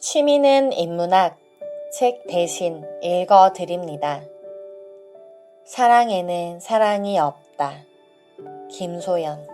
취미는 인문학, 책 대신 읽어드립니다. 사랑에는 사랑이 없다. 김소연.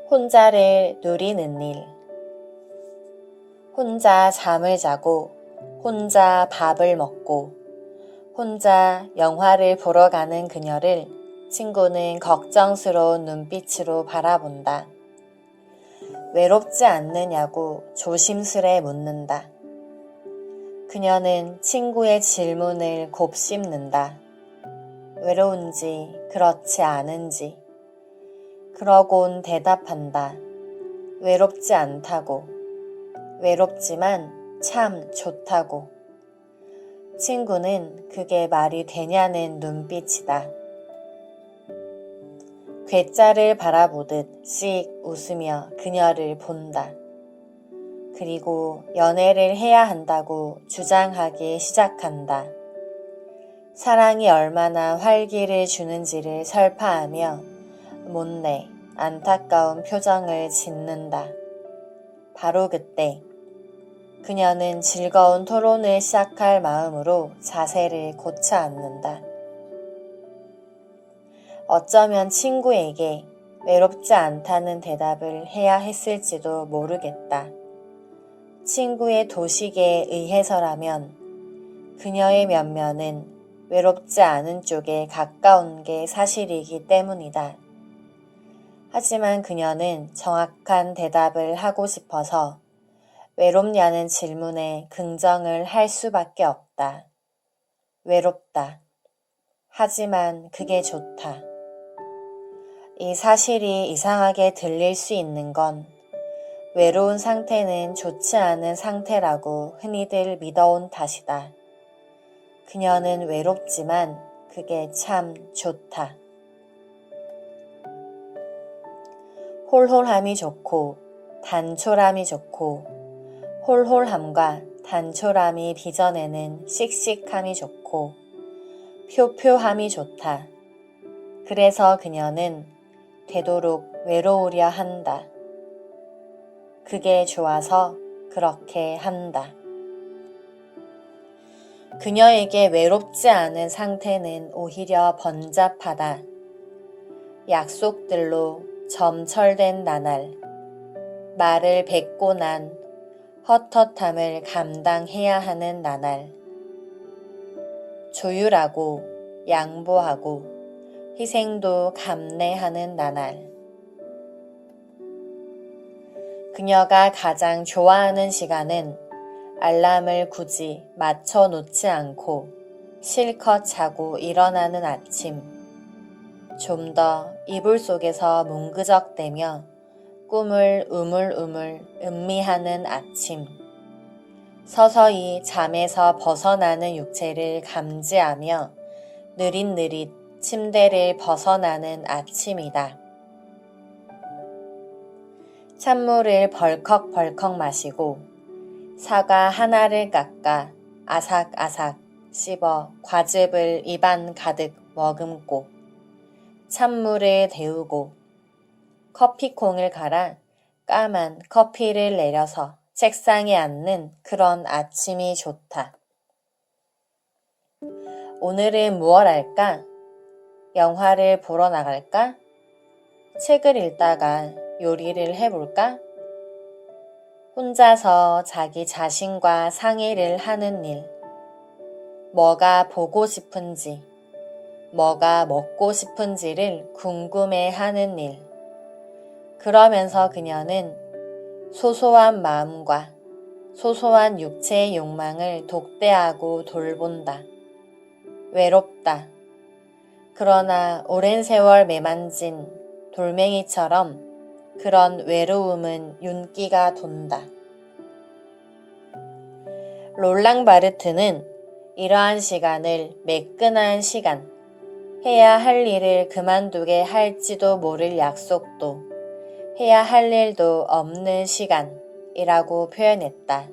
혼자를 누리는 일. 혼자 잠을 자고, 혼자 밥을 먹고, 혼자 영화를 보러 가는 그녀를 친구는 걱정스러운 눈빛으로 바라본다. 외롭지 않느냐고 조심스레 묻는다. 그녀는 친구의 질문을 곱씹는다. 외로운지 그렇지 않은지. 그러곤 대답한다. 외롭지 않다고. 외롭지만 참 좋다고. 친구는 그게 말이 되냐는 눈빛이다. 괴짜를 바라보듯 씩 웃으며 그녀를 본다. 그리고 연애를 해야 한다고 주장하기 시작한다. 사랑이 얼마나 활기를 주는지를 설파하며 못내 안타까운 표정을 짓는다. 바로 그때 그녀는 즐거운 토론을 시작할 마음으로 자세를 고쳐 앉는다. 어쩌면 친구에게 외롭지 않다는 대답을 해야 했을지도 모르겠다. 친구의 도식에 의해서라면 그녀의 면면은 외롭지 않은 쪽에 가까운 게 사실이기 때문이다. 하지만 그녀는 정확한 대답을 하고 싶어서 외롭냐는 질문에 긍정을 할 수밖에 없다. 외롭다. 하지만 그게 좋다. 이 사실이 이상하게 들릴 수 있는 건 외로운 상태는 좋지 않은 상태라고 흔히들 믿어온 탓이다. 그녀는 외롭지만 그게 참 좋다. 홀홀함이 좋고 단촐함이 좋고 홀홀함과 단촐함이 빚어내는 씩씩함이 좋고 표표함이 좋다. 그래서 그녀는 되도록 외로우려 한다. 그게 좋아서 그렇게 한다. 그녀에게 외롭지 않은 상태는 오히려 번잡하다. 약속들로 점철된 나날, 말을 뱉고 난 헛헛함을 감당해야 하는 나날, 조율하고 양보하고 희생도 감내하는 나날. 그녀가 가장 좋아하는 시간은 알람을 굳이 맞춰 놓지 않고 실컷 자고 일어나는 아침. 좀 더 이불 속에서 뭉그적대며 꿈을 우물우물 음미하는 아침. 서서히 잠에서 벗어나는 육체를 감지하며 느릿느릿 침대를 벗어나는 아침이다. 찬물을 벌컥벌컥 마시고 사과 하나를 깎아 아삭아삭 씹어 과즙을 입안 가득 머금고 찬물을 데우고 커피콩을 갈아 까만 커피를 내려서 책상에 앉는 그런 아침이 좋다. 오늘은 무얼 할까? 영화를 보러 나갈까? 책을 읽다가 요리를 해볼까? 혼자서 자기 자신과 상의를 하는 일. 뭐가 보고 싶은지, 뭐가 먹고 싶은지를 궁금해하는 일. 그러면서 그녀는 소소한 마음과 소소한 육체의 욕망을 독대하고 돌본다. 외롭다. 그러나 오랜 세월 매만진 돌멩이처럼 그런 외로움은 윤기가 돈다. 롤랑 바르트는 이러한 시간을 매끈한 시간, 해야 할 일을 그만두게 할지도 모를 약속도, 해야 할 일도 없는 시간이라고 표현했다.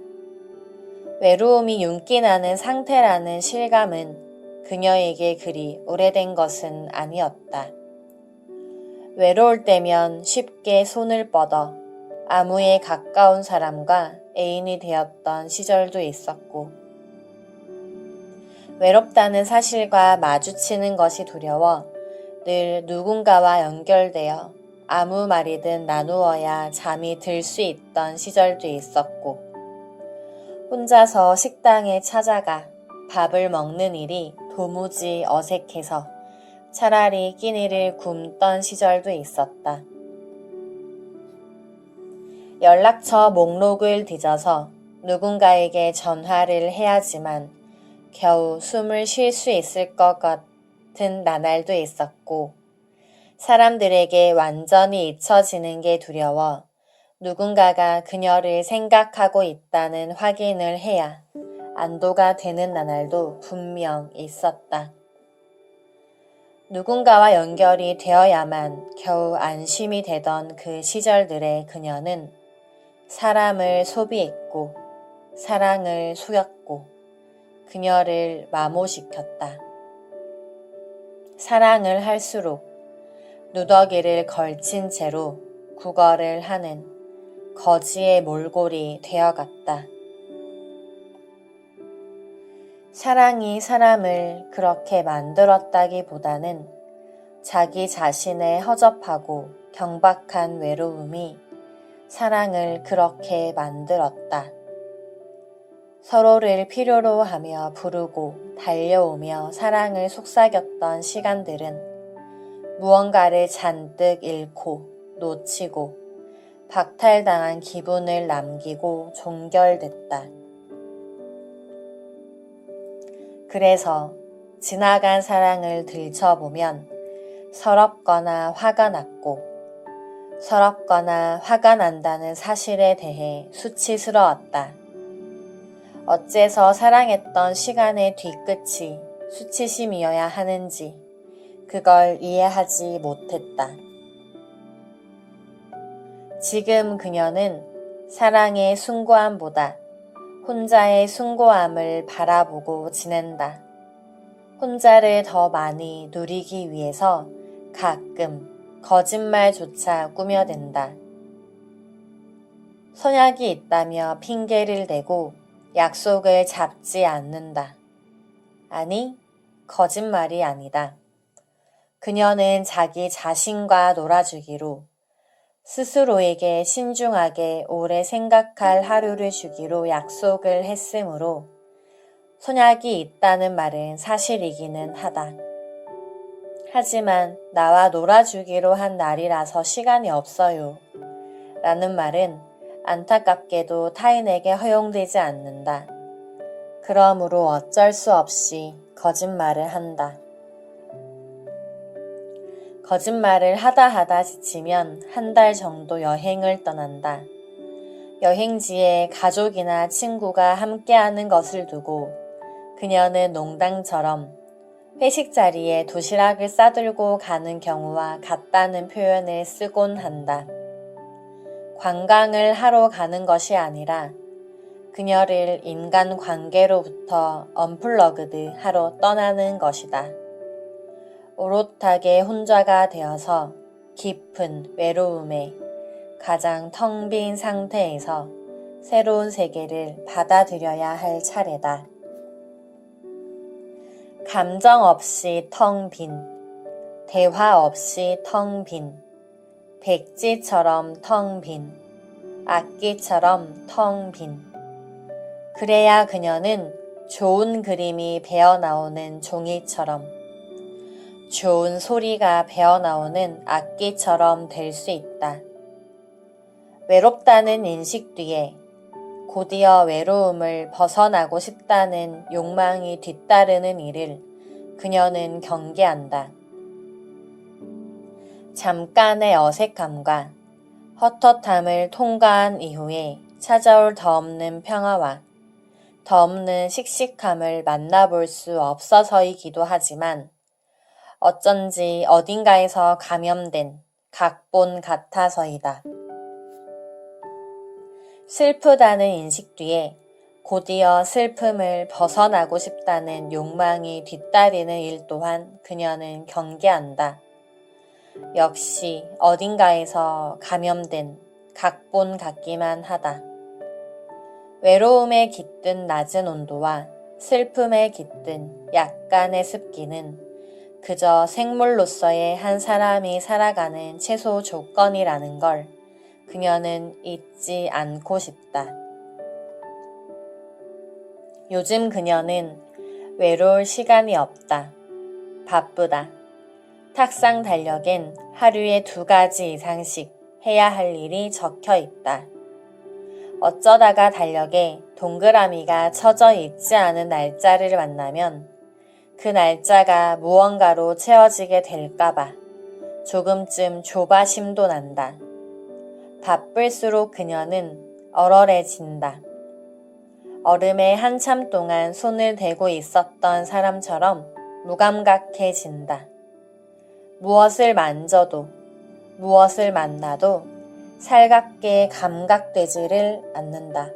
외로움이 윤기나는 상태라는 실감은 그녀에게 그리 오래된 것은 아니었다. 외로울 때면 쉽게 손을 뻗어 아무에 가까운 사람과 애인이 되었던 시절도 있었고, 외롭다는 사실과 마주치는 것이 두려워 늘 누군가와 연결되어 아무 말이든 나누어야 잠이 들 수 있던 시절도 있었고, 혼자서 식당에 찾아가 밥을 먹는 일이 도무지 어색해서 차라리 끼니를 굶던 시절도 있었다. 연락처 목록을 뒤져서 누군가에게 전화를 해야지만 겨우 숨을 쉴 수 있을 것 같은 나날도 있었고, 사람들에게 완전히 잊혀지는 게 두려워 누군가가 그녀를 생각하고 있다는 확인을 해야 안도가 되는 나날도 분명 있었다. 누군가와 연결이 되어야만 겨우 안심이 되던 그 시절들의 그녀는 사람을 소비했고 사랑을 속였고 그녀를 마모시켰다. 사랑을 할수록 누더기를 걸친 채로 구걸을 하는 거지의 몰골이 되어갔다. 사랑이 사람을 그렇게 만들었다기보다는 자기 자신의 허접하고 경박한 외로움이 사랑을 그렇게 만들었다. 서로를 필요로 하며 부르고 달려오며 사랑을 속삭였던 시간들은 무언가를 잔뜩 잃고 놓치고 박탈당한 기분을 남기고 종결됐다. 그래서 지나간 사랑을 들춰보면 서럽거나 화가 났고 서럽거나 화가 난다는 사실에 대해 수치스러웠다. 어째서 사랑했던 시간의 뒤끝이 수치심이어야 하는지 그걸 이해하지 못했다. 지금 그녀는 사랑의 숭고함보다 혼자의 숭고함을 바라보고 지낸다. 혼자를 더 많이 누리기 위해서 가끔 거짓말조차 꾸며댄다. 선약이 있다며 핑계를 대고 약속을 잡지 않는다. 아니, 거짓말이 아니다. 그녀는 자기 자신과 놀아주기로 스스로에게 신중하게 오래 생각할 하루를 주기로 약속을 했으므로 선약이 있다는 말은 사실이기는 하다. 하지만 나와 놀아주기로 한 날이라서 시간이 없어요. 라는 말은 안타깝게도 타인에게 허용되지 않는다. 그러므로 어쩔 수 없이 거짓말을 한다. 거짓말을 하다 지치면 한 달 정도 여행을 떠난다. 여행지에 가족이나 친구가 함께하는 것을 두고 그녀는 농담처럼 회식 자리에 도시락을 싸들고 가는 경우와 같다는 표현을 쓰곤 한다. 관광을 하러 가는 것이 아니라 그녀를 인간관계로부터 언플러그드 하러 떠나는 것이다. 오롯하게 혼자가 되어서 깊은 외로움에 가장 텅 빈 상태에서 새로운 세계를 받아들여야 할 차례다. 감정 없이 텅 빈, 대화 없이 텅 빈, 백지처럼 텅 빈, 악기처럼 텅 빈. 그래야 그녀는 좋은 그림이 배어나오는 종이처럼 좋은 소리가 배어나오는 악기처럼 될 수 있다. 외롭다는 인식 뒤에 곧이어 외로움을 벗어나고 싶다는 욕망이 뒤따르는 일을 그녀는 경계한다. 잠깐의 어색함과 헛헛함을 통과한 이후에 찾아올 더없는 평화와 더없는 씩씩함을 만나볼 수 없어서이기도 하지만 어쩐지 어딘가에서 감염된 각본 같아서이다. 슬프다는 인식 뒤에 곧이어 슬픔을 벗어나고 싶다는 욕망이 뒤따르는 일 또한 그녀는 경계한다. 역시 어딘가에서 감염된 각본 같기만 하다. 외로움에 깃든 낮은 온도와 슬픔에 깃든 약간의 습기는 그저 생물로서의 한 사람이 살아가는 최소 조건이라는 걸 그녀는 잊지 않고 싶다. 요즘 그녀는 외로울 시간이 없다. 바쁘다. 탁상 달력엔 하루에 2가지 이상씩 해야 할 일이 적혀 있다. 어쩌다가 달력에 동그라미가 쳐져 있지 않은 날짜를 만나면 그 날짜가 무언가로 채워지게 될까봐 조금쯤 조바심도 난다. 바쁠수록 그녀는 얼얼해진다. 얼음에 한참 동안 손을 대고 있었던 사람처럼 무감각해진다. 무엇을 만져도, 무엇을 만나도 살갑게 감각되지를 않는다.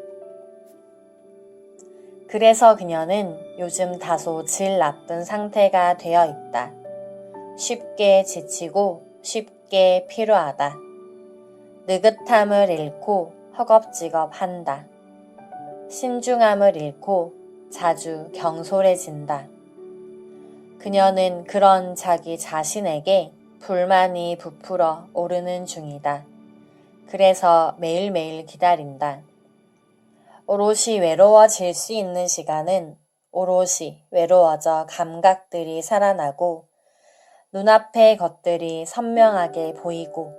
그래서 그녀는 요즘 다소 질 나쁜 상태가 되어 있다. 쉽게 지치고 쉽게 피로하다. 느긋함을 잃고 허겁지겁한다. 신중함을 잃고 자주 경솔해진다. 그녀는 그런 자기 자신에게 불만이 부풀어 오르는 중이다. 그래서 매일매일 기다린다. 오롯이 외로워질 수 있는 시간은 오롯이 외로워져 감각들이 살아나고 눈앞의 것들이 선명하게 보이고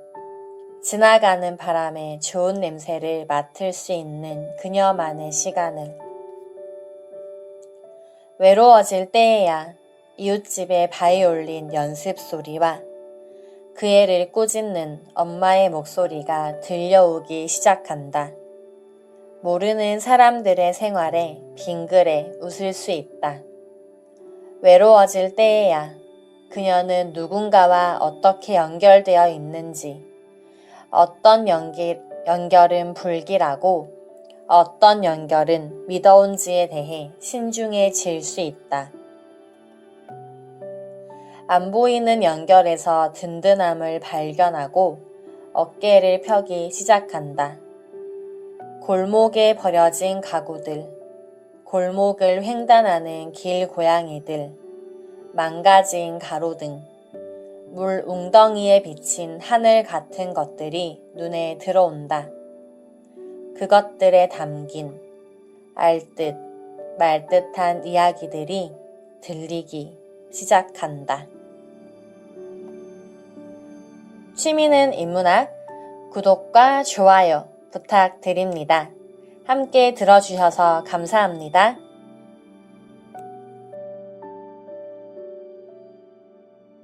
지나가는 바람에 좋은 냄새를 맡을 수 있는 그녀만의 시간을. 외로워질 때에야 이웃집의 바이올린 연습 소리와 그 애를 꾸짖는 엄마의 목소리가 들려오기 시작한다. 모르는 사람들의 생활에 빙그레 웃을 수 있다. 외로워질 때에야 그녀는 누군가와 어떻게 연결되어 있는지, 어떤 연결은 불길하고 어떤 연결은 미더운지에 대해 신중해질 수 있다. 안 보이는 연결에서 든든함을 발견하고 어깨를 펴기 시작한다. 골목에 버려진 가구들, 골목을 횡단하는 길고양이들, 망가진 가로등, 물 웅덩이에 비친 하늘 같은 것들이 눈에 들어온다. 그것들에 담긴 알듯 말듯한 이야기들이 들리기 시작한다. 취미는 인문학, 구독과 좋아요 부탁드립니다. 함께 들어주셔서 감사합니다.